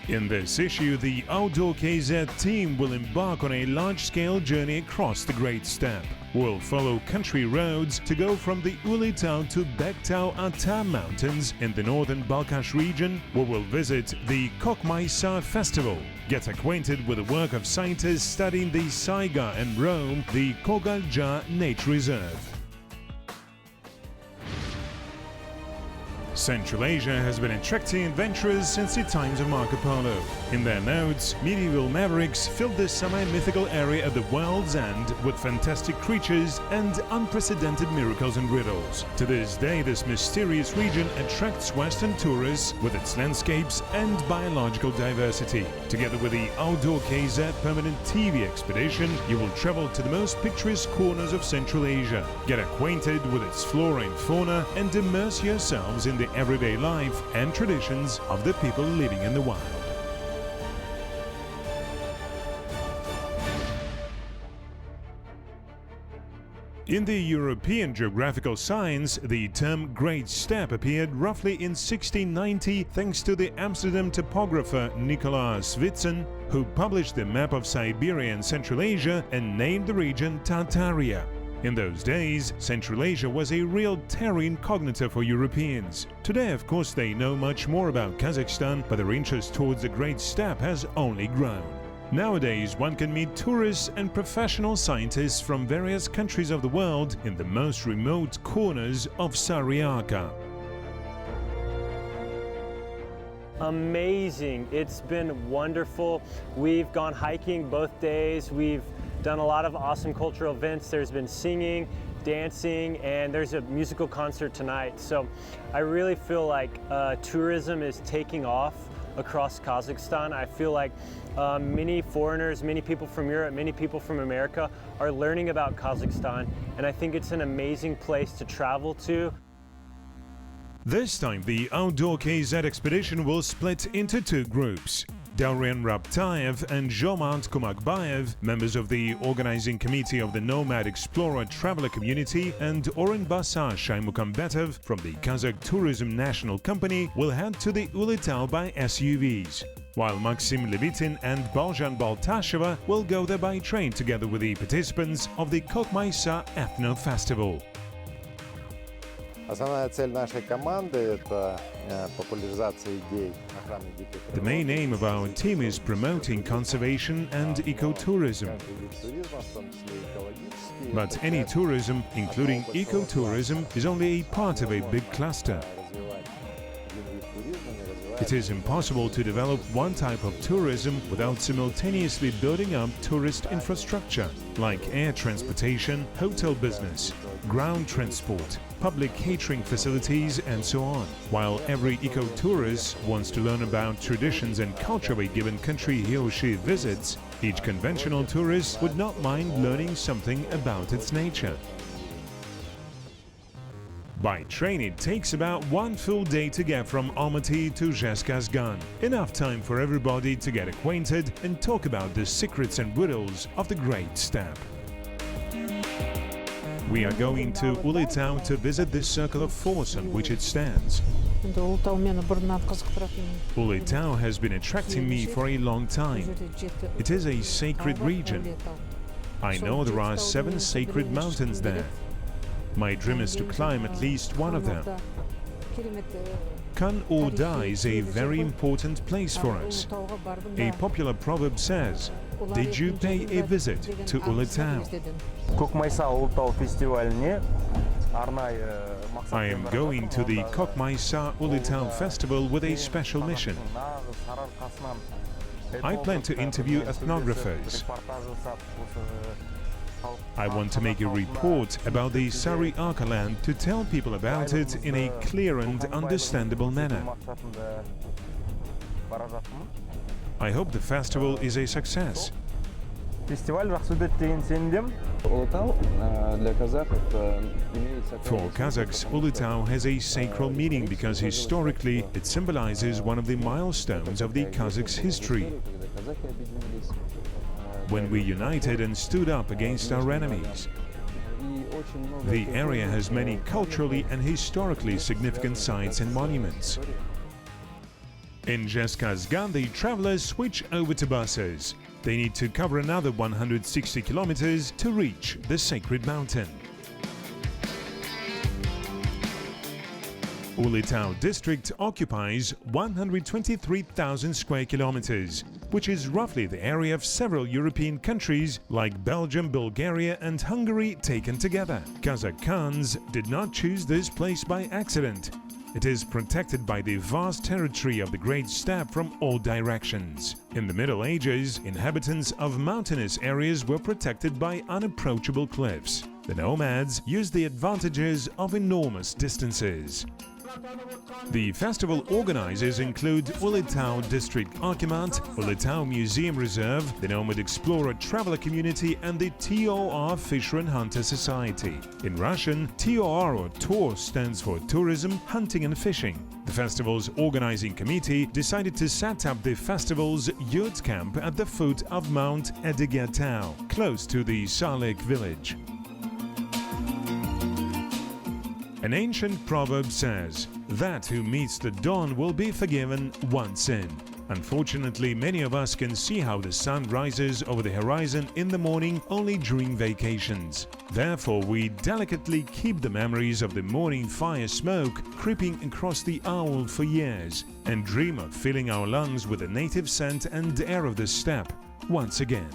In this issue, the Outdoor KZ team will embark on a large-scale journey across the Great Steppe. We'll follow country roads to go from the Ulytau to Bektau mountains in the northern Balkhash region, where we'll visit the Kokmaisa festival, get acquainted with the work of scientists studying the Saiga and roam the Kogalja Nature Reserve. Central Asia has been attracting adventurers since the times of Marco Polo. In their notes, medieval mavericks filled this semi-mythical area at the world's end with fantastic creatures and unprecedented miracles and riddles. To this day, this mysterious region attracts Western tourists with its landscapes and biological diversity. Together with the Outdoor KZ permanent TV expedition, you will travel to the most picturesque corners of Central Asia, get acquainted with its flora and fauna, and immerse yourselves in the everyday life and traditions of the people living in the wild. In the European geographical science, the term Great Steppe appeared roughly in 1690 thanks to the Amsterdam topographer Nicolaas Witsen, who published the map of Siberia and Central Asia and named the region Tartaria. In those days, Central Asia was a real terra incognita for Europeans. Today, of course, they know much more about Kazakhstan, but their interest towards the Great Steppe has only grown. Nowadays, one can meet tourists and professional scientists from various countries of the world in the most remote corners of Saryaka. Amazing! It's been wonderful. We've gone hiking both days. We've done a lot of awesome cultural events. There's been singing, dancing, and there's a musical concert tonight. So I really feel like tourism is taking off across Kazakhstan. I feel like many foreigners, many people from Europe, many people from America are learning about Kazakhstan, and I think it's an amazing place to travel to. This time, the Outdoor KZ expedition will split into two groups. Daurian Rabtayev and Zhomant Kumakbayev, members of the organizing committee of the Nomad Explorer Traveler Community, and Orenbasa Shaimukambetov from the Kazakh Tourism National Company will head to the Ulytau by SUVs, while Maxim Levitin and Balzhan Baltasheva will go there by train together with the participants of the Kokmaisa Ethno Festival. Основная цель нашей команды – это популяризация идей охраны дикой природы. The main aim of our team is promoting conservation and ecotourism. But any tourism, including ecotourism, is only a part of a big cluster. It is impossible to develop one type of tourism without simultaneously building up tourist infrastructure, like air transportation, hotel business, ground transport, public catering facilities, and so on. While every eco-tourist wants to learn about traditions and culture of a given country he or she visits, each conventional tourist would not mind learning something about its nature. By train, it takes about one full day to get from Almaty to Zhezkazgan. Enough time for everybody to get acquainted and talk about the secrets and riddles of the Great Steppe. We are going to Ulytau to visit the circle of force on which it stands. Ulytau has been attracting me for a long time. It is a sacred region. I know there are 7 sacred mountains there. My dream is to climb at least one of them. Come or die is a very important place for us. A popular proverb says, "Did you pay a visit to Ulytau?" I am going to the Kokmaisa Ulytau festival with a special mission. I plan to interview ethnographers. I want to make a report about the Saryaka land to tell people about it in a clear and understandable manner. I hope the festival is a success. For Kazakhs, Ulytau has a sacral meaning because historically it symbolizes one of the milestones of the Kazakhs' history, when we united and stood up against our enemies. The area has many culturally and historically significant sites and monuments. In Zhezkazgan, the travelers switch over to buses. They need to cover another 160 kilometers to reach the sacred mountain. Ulytau district occupies 123,000 square kilometers, which is roughly the area of several European countries like Belgium, Bulgaria and Hungary taken together. Kazakh Khans did not choose this place by accident. It is protected by the vast territory of the Great Steppe from all directions. In the Middle Ages, inhabitants of mountainous areas were protected by unapproachable cliffs. The nomads used the advantages of enormous distances. The festival organizers include Ulytau District Archimat, Ulytau Museum Reserve, the Nomad Explorer Traveler Community and the TOR Fisher and Hunter Society. In Russian, TOR or TOR stands for Tourism, Hunting and Fishing. The festival's organizing committee decided to set up the festival's youth camp at the foot of Mount Bektau, close to the Salek village. An ancient proverb says, "That who meets the dawn will be forgiven one sin." Unfortunately, many of us can see how the sun rises over the horizon in the morning only during vacations. Therefore, we delicately keep the memories of the morning fire smoke creeping across the owl for years and dream of filling our lungs with the native scent and air of the steppe once again.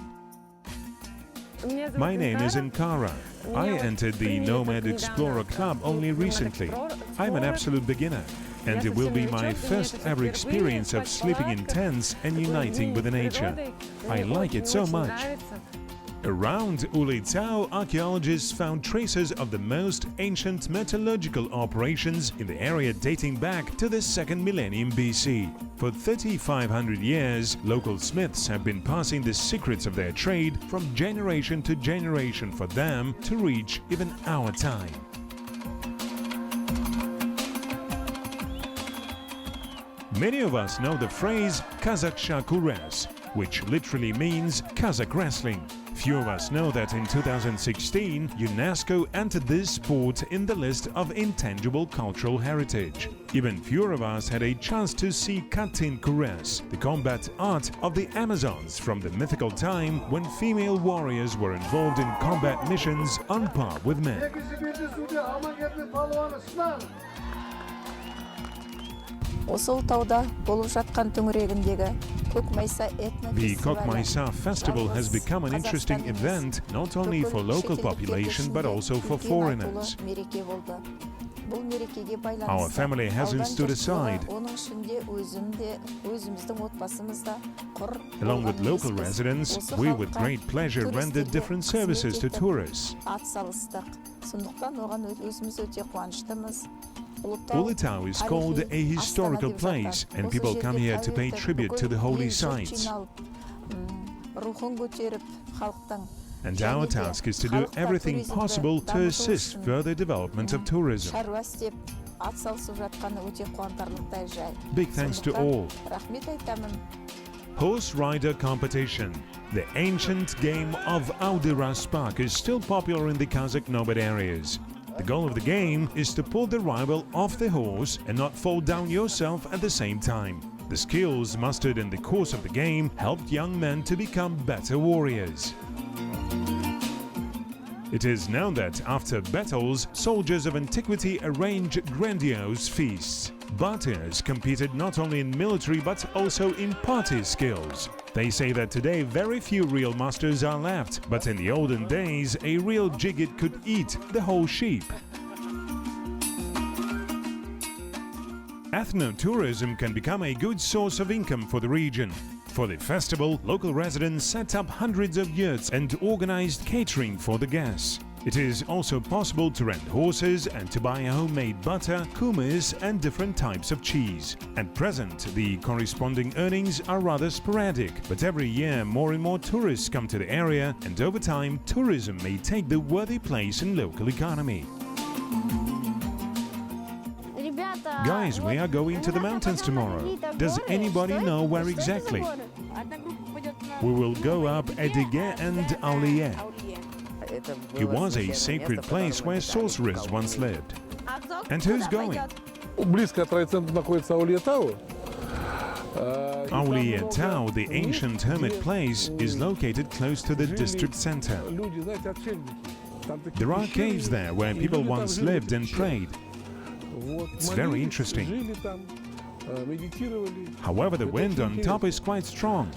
My name is Ankara. I entered the Nomad Explorer Club only recently. I'm an absolute beginner, and it will be my first ever experience of sleeping in tents and uniting with the nature. I like it so much. Around Ulytau, archaeologists found traces of the most ancient metallurgical operations in the area dating back to the 2nd millennium BC. For 3,500 years, local smiths have been passing the secrets of their trade from generation to generation for them to reach even our time. Many of us know the phrase Kazakh Kures, which literally means Kazakh wrestling. Few of us know that in 2016, UNESCO entered this sport in the list of intangible cultural heritage. Even fewer of us had a chance to see Katin Kures, the combat art of the Amazons from the mythical time when female warriors were involved in combat missions on par with men. The Kokmaisa festival has become an interesting event not only for local population but also for foreigners. Our family hasn't stood aside. Along with local residents, we with great pleasure rendered different services to tourists. Ulytau is called a historical place, and people come here to pay tribute to the holy sites. And our task is to do everything possible to assist further development of tourism. Big thanks to all. Horse rider competition. The ancient game of Audiraspak is still popular in the Kazakh nomad areas. The goal of the game is to pull the rival off the horse and not fall down yourself at the same time. The skills mastered in the course of the game helped young men to become better warriors. It is known that after battles, soldiers of antiquity arranged grandiose feasts. Batirs competed not only in military but also in party skills. They say that today very few real masters are left, but in the olden days a real jigit could eat the whole sheep. Ethnotourism can become a good source of income for the region. For the festival, local residents set up hundreds of yurts and organized catering for the guests. It is also possible to rent horses and to buy homemade butter, kumis and different types of cheese. At present, the corresponding earnings are rather sporadic, but every year more and more tourists come to the area, and over time tourism may take the worthy place in local economy. Guys, we are going to the mountains tomorrow. Does anybody know where exactly? We will go up Edige and Aulie. It was a sacred place where sorcerers once lived. And who's going? Близко от райцентра находится Ulytau. Ulytau, the ancient hermit place, is located close to the district center. There are caves there where people once lived and prayed. It's very interesting. However, the wind on top is quite strong.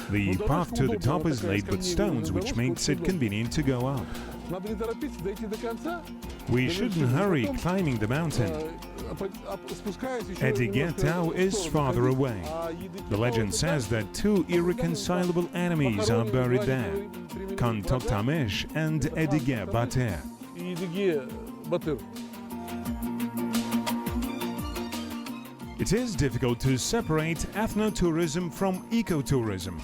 The path to the top is laid with stones, which makes it convenient to go up. We shouldn't hurry climbing the mountain. Bektau is farther away. The legend says that two irreconcilable enemies are buried there, Toktamesh and Bektau. It is difficult to separate ethnotourism from ecotourism.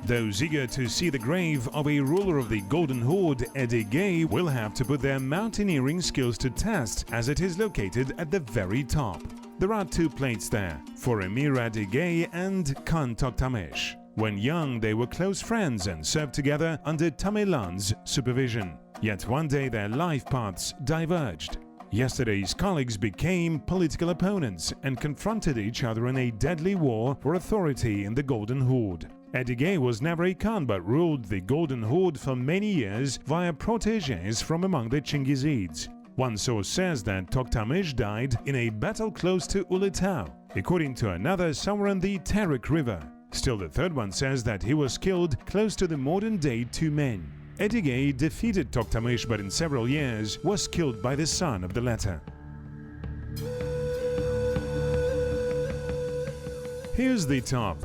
Those eager to see the grave of a ruler of the Golden Horde, Bektau, will have to put their mountaineering skills to test, as it is located at the very top. There are two plates there, for Emir Bektau and Toktamesh. When young, they were close friends and served together under Tamerlane's supervision. Yet one day their life paths diverged. Yesterday's colleagues became political opponents and confronted each other in a deadly war for authority in the Golden Horde. Bektau was never a Khan but ruled the Golden Horde for many years via protégés from among the Chingizids. One source says that Toktamesh died in a battle close to Ulytau, according to another somewhere in the Terek River. Still, the third one says that he was killed close to the modern-day Tumen. Bektau defeated Toktamesh, but in several years was killed by the son of the latter. Here's the top.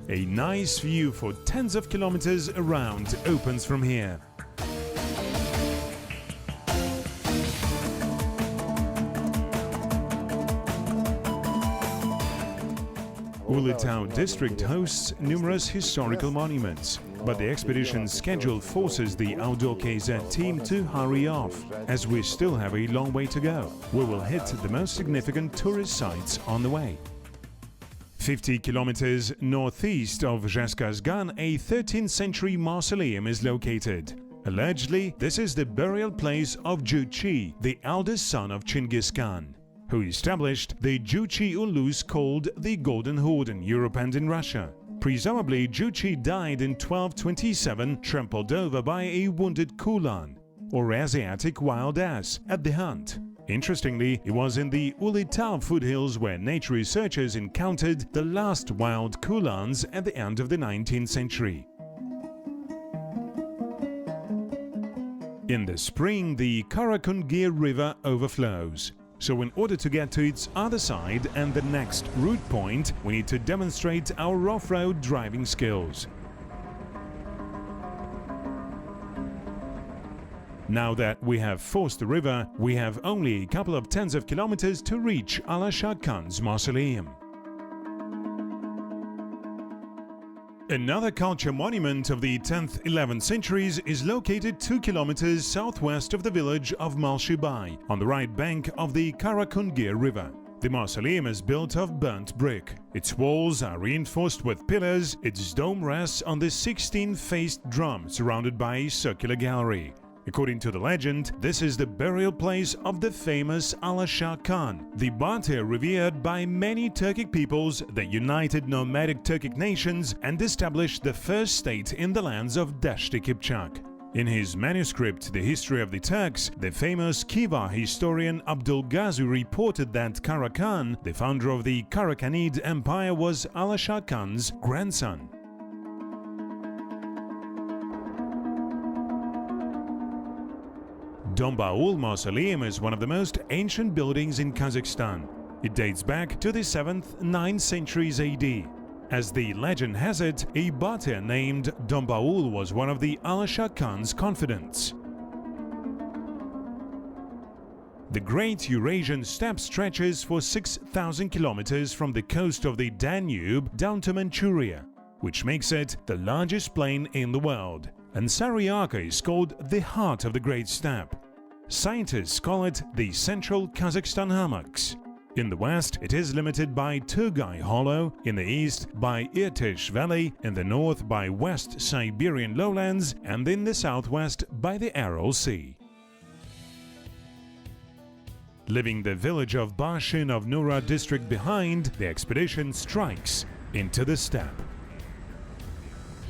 A nice view for tens of kilometers around opens from here. Ulytau district hosts numerous historical monuments, but the expedition's schedule forces the outdoor KZ team to hurry off, as we still have a long way to go. We will hit the most significant tourist sites on the way. 50 kilometers northeast of Zheskazgan, a 13th century mausoleum is located. Allegedly, this is the burial place of Juchi, the eldest son of Chinggis Khan, who established the Juchi Ulus called the Golden Horde in Europe and in Russia. Presumably, Juchi died in 1227, trampled over by a wounded Kulan, or Asiatic wild ass, at the hunt. Interestingly, it was in the Ulytau foothills where nature researchers encountered the last wild Kulans at the end of the 19th century. In the spring, the Karakungir River overflows. So in order to get to its other side and the next route point, we need to demonstrate our off-road driving skills. Now that we have forced the river, we have only a couple of tens of kilometers to reach Allah Shah Khan's mausoleum. Another culture monument of the 10th, 11th centuries is located 2 kilometers southwest of the village of Malshibai, on the right bank of the Karakungir River. The mausoleum is built of burnt brick. Its walls are reinforced with pillars, its dome rests on the 16-faced drum surrounded by a circular gallery. According to the legend, this is the burial place of the famous Allah Shah Khan, the Batyr revered by many Turkic peoples that united nomadic Turkic nations and established the first state in the lands of Dashti Kipchak. In his manuscript, The History of the Turks, the famous Khiva historian Abdul Ghazi reported that Kara Khan, the founder of the Karakhanid Empire, was Allah Shah Khan's grandson. Dombaul Mausoleum is one of the most ancient buildings in Kazakhstan. It dates back to the 7th, 9th centuries AD. As the legend has it, a Batyr named Dombaul was one of the Allah Shah Khan's confidants. The Great Eurasian Steppe stretches for 6,000 kilometers from the coast of the Danube down to Manchuria, which makes it the largest plain in the world. And Saryaka is called the heart of the Great Steppe. Scientists call it the Central Kazakhstan Hammocks. In the west, it is limited by Turgai Hollow, in the east by Irtysh Valley, in the north by West Siberian lowlands, and in the southwest by the Aral Sea. Leaving the village of Bashin of Nura district behind, the expedition strikes into the steppe.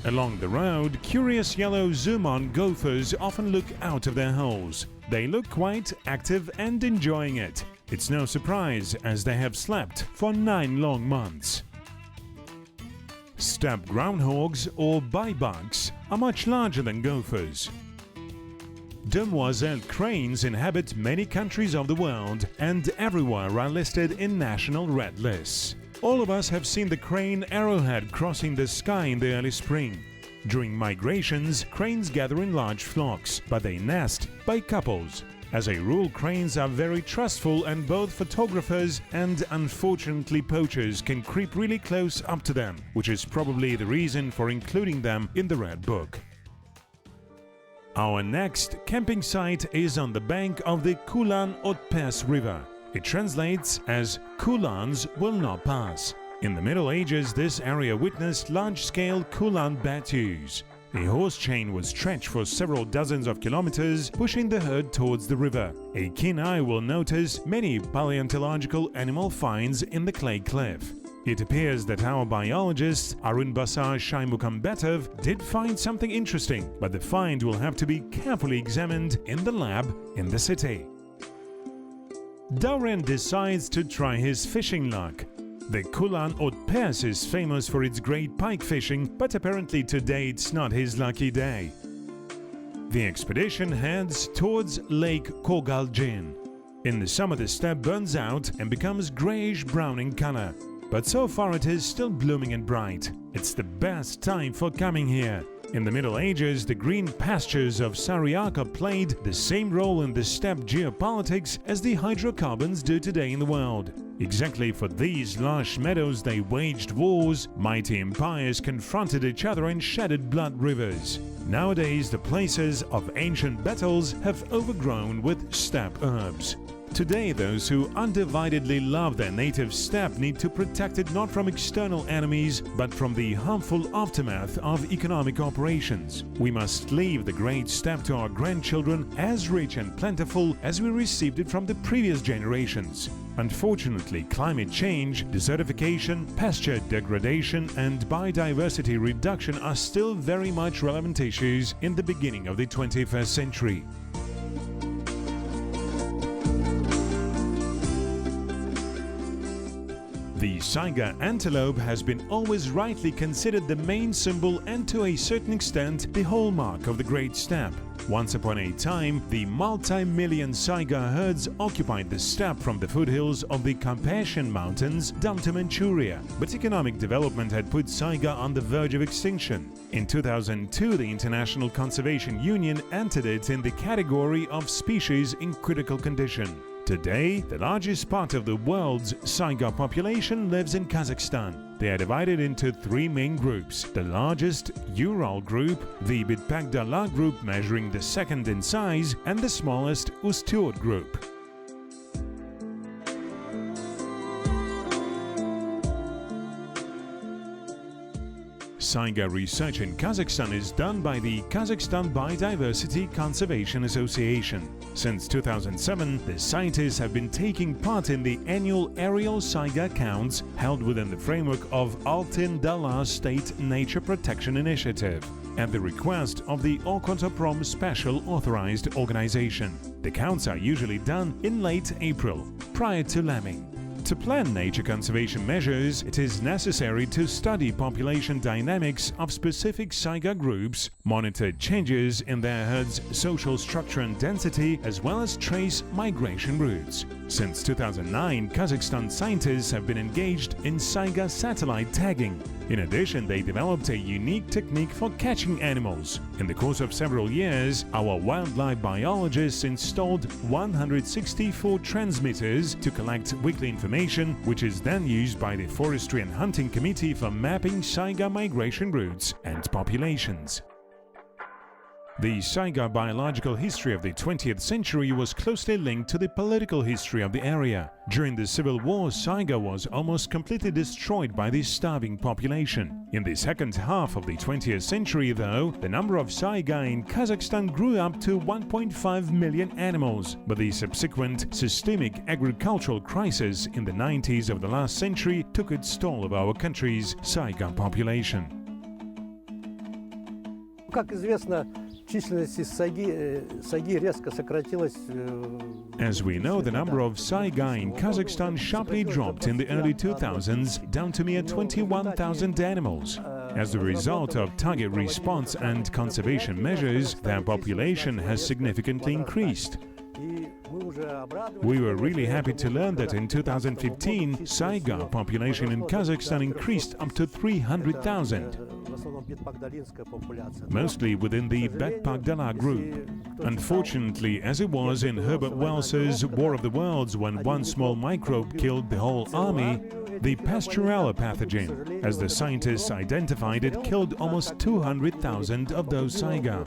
Along the road, curious yellow zoom-on gophers often look out of their holes. They look quite active and enjoying it. It's no surprise, as they have slept for 9 long months. Steppe groundhogs, or baibugs, are much larger than gophers. Demoiselle cranes inhabit many countries of the world and everywhere are listed in national red lists. All of us have seen the crane arrowhead crossing the sky in the early spring. During migrations, cranes gather in large flocks, but they nest by couples. As a rule, cranes are very trustful, and both photographers and, unfortunately, poachers can creep really close up to them, which is probably the reason for including them in the Red Book. Our next camping site is on the bank of the Kulan-Haute-Perse river. It translates as Kulans will not pass. In the Middle Ages, this area witnessed large-scale Kulan battues. A horse chain was stretched for several dozens of kilometers, pushing the herd towards the river. A keen eye will notice many paleontological animal finds in the clay cliff. It appears that our biologist Arun Basar Shaimukambetov did find something interesting, but the find will have to be carefully examined in the lab in the city. Dauren decides to try his fishing luck. The Kulan-Haute-Perse is famous for its great pike fishing, but apparently today it's not his lucky day. The expedition heads towards Lake Kogaljin. In the summer the steppe burns out and becomes greyish-brown in color, but so far it is still blooming and bright. It's the best time for coming here. In the Middle Ages, the green pastures of Sariaka played the same role in the steppe geopolitics as the hydrocarbons do today in the world. Exactly for these lush meadows they waged wars, mighty empires confronted each other and shedded blood rivers. Nowadays, the places of ancient battles have overgrown with steppe herbs. Today, those who undividedly love their native steppe need to protect it not from external enemies, but from the harmful aftermath of economic operations. We must leave the great steppe to our grandchildren as rich and plentiful as we received it from the previous generations. Unfortunately, climate change, desertification, pasture degradation and biodiversity reduction are still very much relevant issues in the beginning of the 21st century. The Saiga antelope has been always rightly considered the main symbol and to a certain extent the hallmark of the Great Steppe. Once upon a time, the multi-million Saiga herds occupied the steppe from the foothills of the Carpathian Mountains down to Manchuria, but economic development had put Saiga on the verge of extinction. In 2002, the International Conservation Union entered it in the category of species in critical condition. Today, the largest part of the world's Saiga population lives in Kazakhstan. They are divided into 3 main groups: the largest Ural group, the Bitpagdala group measuring the second in size, and the smallest Ustyurt group. Saiga research in Kazakhstan is done by the Kazakhstan Biodiversity Conservation Association. Since 2007, the scientists have been taking part in the annual aerial Saiga counts held within the framework of Altyn Dala State Nature Protection Initiative at the request of the Okotoprom Special Authorized Organization. The counts are usually done in late April, prior to lambing. To plan nature conservation measures, it is necessary to study population dynamics of specific Saiga groups, monitor changes in their herds' social structure and density, as well as trace migration routes. Since 2009, Kazakhstan scientists have been engaged in Saiga satellite tagging. In addition, they developed a unique technique for catching animals. In the course of several years, our wildlife biologists installed 164 transmitters to collect weekly information, which is then used by the Forestry and Hunting Committee for mapping Saiga migration routes and populations. The Saiga biological history of the 20th century was closely linked to the political history of the area. During the Civil War, Saiga was almost completely destroyed by the starving population. In the second half of the 20th century, though, the number of Saiga in Kazakhstan grew up to 1.5 million animals, but the subsequent systemic agricultural crisis in the 90s of the last century took its toll of our country's Saiga population. Как известно, численность сайги резко сократилась. As we know, the number of Saiga in Kazakhstan sharply dropped in the early 2000s down to mere 21,000 animals. As a result of target response and conservation measures, their population has significantly increased. We were really happy to learn that in 2015, Saiga population in Kazakhstan increased up to 300,000. Mostly within the Bektau group. Unfortunately, as it was in Herbert Wells's War of the Worlds when one small microbe killed the whole army, the Pastorella pathogen, as the scientists identified it, killed almost 200,000 of those Saiga.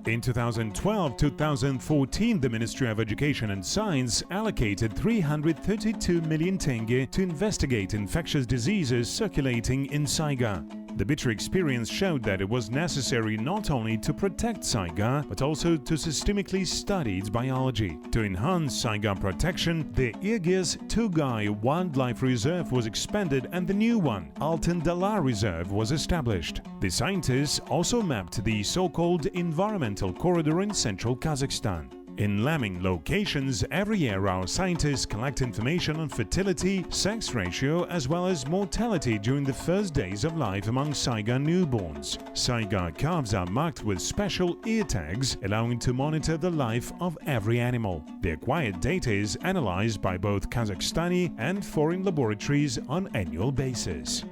In 2012-2014, the Ministry of Education and Science allocated 332 million tenge to investigate infectious diseases circulating in Saiga. The bitter experience showed that it was necessary not only to protect Saiga, but also to systemically study its biology. To enhance Saiga protection, the Irgiz Tugay Wildlife Reserve was expanded and the new one, Altyn Dala Reserve, was established. The scientists also mapped the so-called environmental corridor in central Kazakhstan. In lambing locations, every year our scientists collect information on fertility, sex ratio, as well as mortality during the first days of life among Saiga newborns. Saiga calves are marked with special ear tags, allowing to monitor the life of every animal. The acquired data is analyzed by both Kazakhstani and foreign laboratories on annual basis.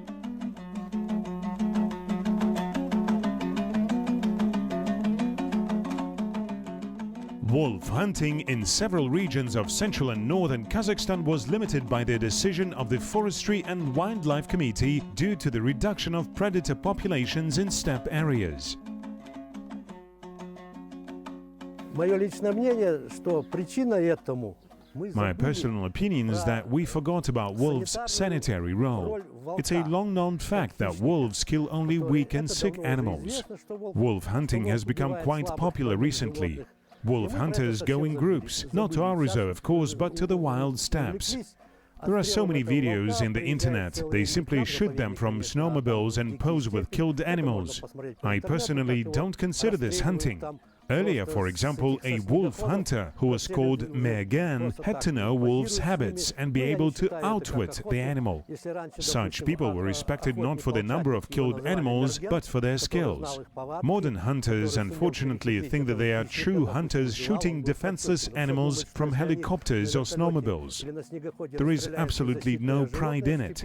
Wolf hunting in several regions of central and northern Kazakhstan was limited by the decision of the Forestry and Wildlife Committee due to the reduction of predator populations in steppe areas. My personal opinion is that we forgot about wolves' sanitary role. It's a long-known fact that wolves kill only weak and sick animals. Wolf hunting has become quite popular recently. Wolf hunters go in groups, not to our reserve of course, but to the wild steppes. There are so many videos in the internet. They simply shoot them from snowmobiles and pose with killed animals. I personally don't consider this hunting. Earlier, for example, a wolf hunter who was called Megan had to know wolves' habits and be able to outwit the animal. Such people were respected not for the number of killed animals, but for their skills. Modern hunters unfortunately think that they are true hunters shooting defenseless animals from helicopters or snowmobiles. There is absolutely no pride in it.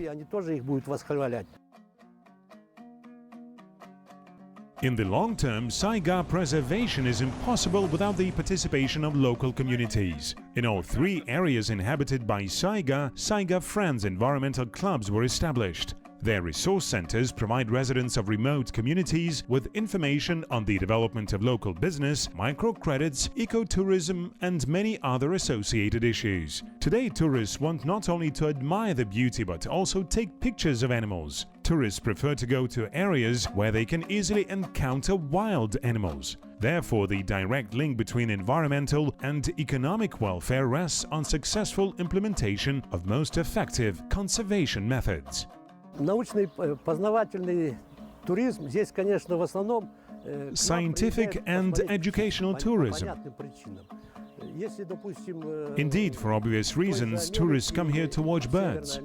In the long term, Saiga preservation is impossible without the participation of local communities. In all three areas inhabited by Saiga, Saiga Friends environmental clubs were established. Their resource centers provide residents of remote communities with information on the development of local business, microcredits, ecotourism, and many other associated issues. Today, tourists want not only to admire the beauty but also take pictures of animals. Tourists prefer to go to areas where they can easily encounter wild animals. Therefore, the direct link between environmental and economic welfare rests on successful implementation of most effective conservation methods. Scientific and educational tourism. Indeed, for obvious reasons, tourists come here to watch birds.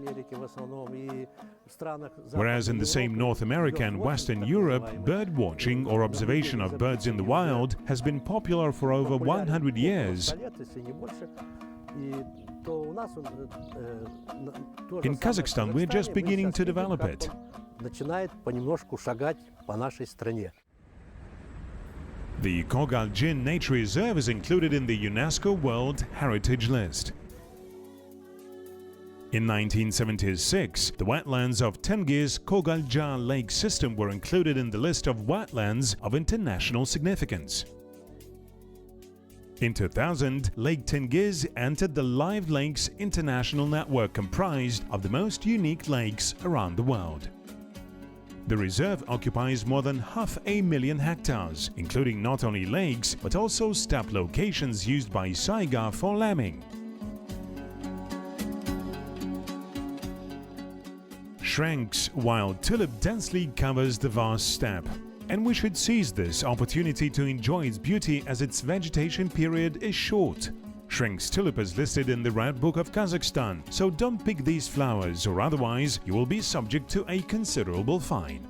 Whereas in the same North America and Western Europe, bird watching or observation of birds in the wild has been popular for over 100 years. In Kazakhstan, we're just beginning to develop it. The Kogalgyn Nature Reserve is included in the UNESCO World Heritage List. In 1976, the wetlands of Tengiz-Kogalja Lake system were included in the list of wetlands of international significance. In 2000, Lake Tengiz entered the Live Lakes International Network, comprised of the most unique lakes around the world. The reserve occupies more than 500,000 hectares, including not only lakes but also steppe locations used by Saiga for lambing. Shrinks while tulip densely covers the vast steppe, and we should seize this opportunity to enjoy its beauty as its vegetation period is short. Shrinks tulip is listed in the Red Book of Kazakhstan, so don't pick these flowers or otherwise you will be subject to a considerable fine.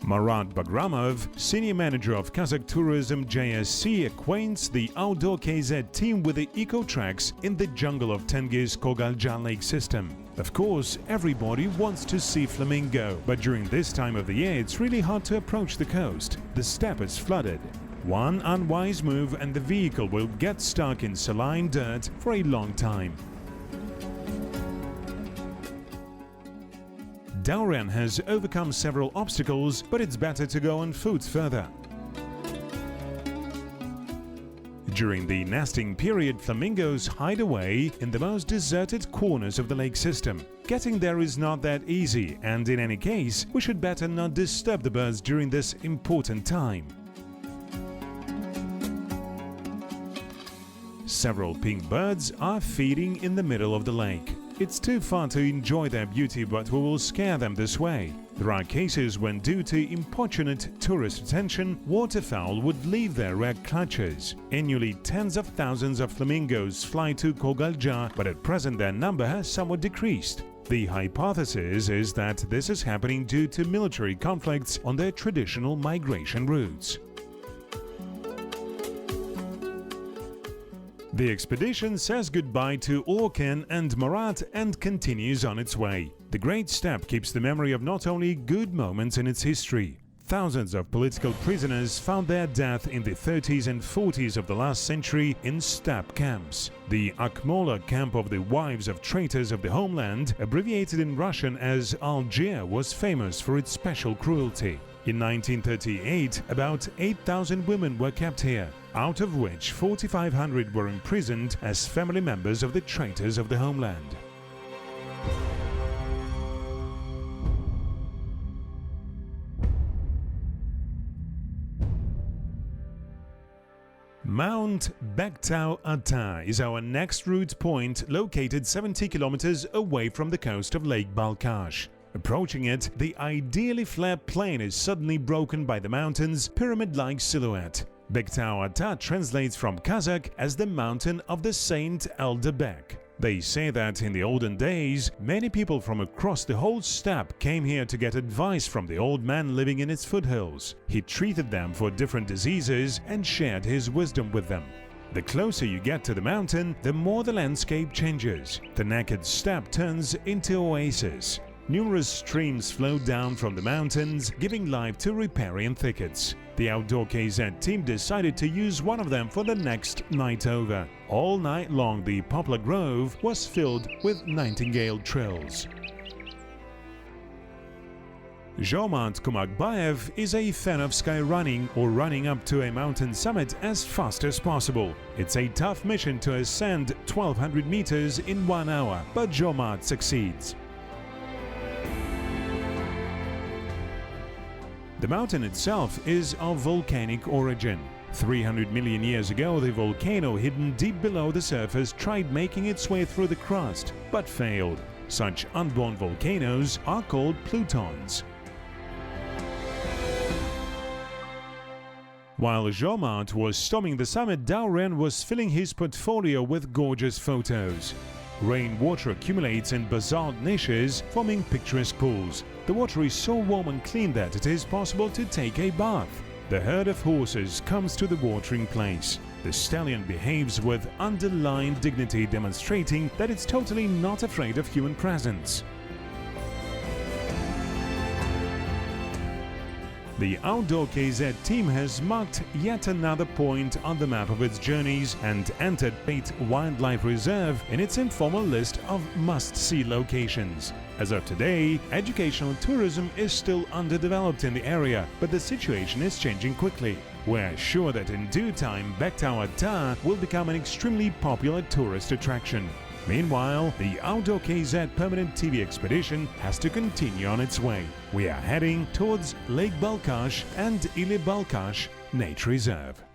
Marat Bagramov, senior manager of Kazakh Tourism JSC, acquaints the Outdoor KZ team with the eco-tracks in the jungle of Tengiz-Kogalja Lake system. Of course, everybody wants to see flamingo, but during this time of the year it's really hard to approach the coast. The steppe is flooded. One unwise move and the vehicle will get stuck in saline dirt for a long time. Dauren has overcome several obstacles, but it's better to go on foot further. During the nesting period, flamingos hide away in the most deserted corners of the lake system. Getting there is not that easy, and in any case, we should better not disturb the birds during this important time. Several pink birds are feeding in the middle of the lake. It's too far to enjoy their beauty, but we will scare them this way. There are cases when, due to importunate tourist attention, waterfowl would leave their red clutches. Annually, tens of thousands of flamingos fly to Kogalja, but at present their number has somewhat decreased. The hypothesis is that this is happening due to military conflicts on their traditional migration routes. The expedition says goodbye to Orkan and Marat and continues on its way. The Great Steppe keeps the memory of not only good moments in its history. Thousands of political prisoners found their death in the 30s and 40s of the last century in steppe camps. The Akmola camp of the wives of traitors of the homeland, abbreviated in Russian as Algiers, was famous for its special cruelty. In 1938, about 8,000 women were kept here, out of which 4,500 were imprisoned as family members of the traitors of the homeland. Mount Bektau is our next route point, located 70 kilometers away from the coast of Lake Balkhash. Approaching it, the ideally flat plain is suddenly broken by the mountain's pyramid-like silhouette. Bektau translates from Kazakh as the mountain of the Saint Elder Bek. They say that in the olden days, many people from across the whole steppe came here to get advice from the old man living in its foothills. He treated them for different diseases and shared his wisdom with them. The closer you get to the mountain, the more the landscape changes. The naked steppe turns into oases. Numerous streams flow down from the mountains, giving life to riparian thickets. The Outdoor KZ team decided to use one of them for the next night over. All night long, the poplar grove was filled with nightingale trills. Zhomart Kumakbayev is a fan of skyrunning or running up to a mountain summit as fast as possible. It's a tough mission to ascend 1,200 meters in 1 hour, but Zhomart succeeds. The mountain itself is of volcanic origin. 300 million years ago, the volcano hidden deep below the surface tried making its way through the crust, but failed. Such unborn volcanoes are called plutons. While Zhomart was storming the summit, Dauren was filling his portfolio with gorgeous photos. Rainwater accumulates in basalt niches, forming picturesque pools. The water is so warm and clean that it is possible to take a bath. The herd of horses comes to the watering place. The stallion behaves with underlying dignity, demonstrating that it's totally not afraid of human presence. The Outdoor KZ team has marked yet another point on the map of its journeys and entered Bektau Wildlife Reserve in its informal list of must-see locations. As of today, educational tourism is still underdeveloped in the area, but the situation is changing quickly. We're sure that in due time, Bektau will become an extremely popular tourist attraction. Meanwhile, the Outdoor KZ permanent TV expedition has to continue on its way. We are heading towards Lake Balkash and Ulytau Nature Reserve.